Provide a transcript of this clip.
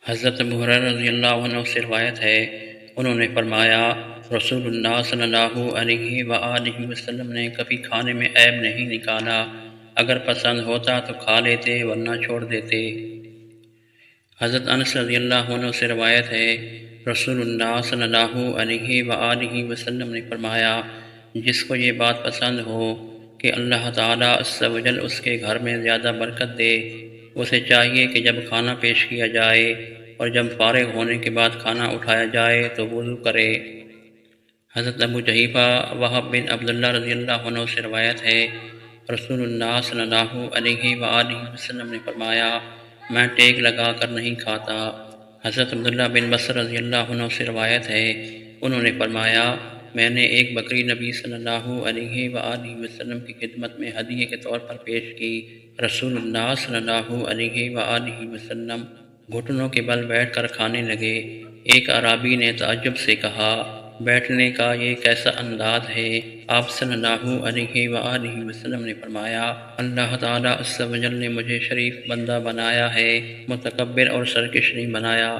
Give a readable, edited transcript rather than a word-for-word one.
حضرت ابو ہریرہ رضی اللہ عنہ سے روایت ہے، انہوں نے فرمایا رسول اللہ صلی اللہ علیہ وآلہ وسلم نے کبھی کھانے میں عیب نہیں نکالا، اگر پسند ہوتا تو کھا لیتے ورنہ چھوڑ دیتے۔ حضرت انس رضی اللہ عنہ سے روایت ہے، رسول اللہ صلی اللہ علیہ وآلہ وسلم نے فرمایا، جس کو یہ بات پسند ہو کہ اللہ تعالیٰ عز و جل اس کے گھر میں زیادہ برکت دے، اسے چاہیے کہ جب کھانا پیش کیا جائے اور جب فارغ ہونے کے بعد کھانا اٹھایا جائے تو وضو کرے۔ حضرت ابو جحیفہ وہب بن عبداللہ رضی اللہ عنہ سے روایت ہے، رسول اللہ صلی اللہ علیہ وآلہ وسلم نے فرمایا، میں ٹیک لگا کر نہیں کھاتا۔ حضرت عبداللہ بن بصر رضی اللہ عنہ سے روایت ہے، انہوں نے فرمایا، میں نے ایک بکری نبی صلی اللہ علیہ وآلہ وسلم کی خدمت میں ہدیے کے طور پر پیش کی۔ رسول اللہ صلی اللہ علیہ وآلہ وسلم گھٹنوں کے بل بیٹھ کر کھانے لگے۔ ایک اعرابی نے تعجب سے کہا، بیٹھنے کا یہ کیسا انداز ہے؟ آپ صلی اللہ علیہ وآلہ وسلم نے فرمایا، اللہ تعالیٰ عز و جل نے مجھے شریف بندہ بنایا ہے، متکبر اور سرکش نہیں بنایا۔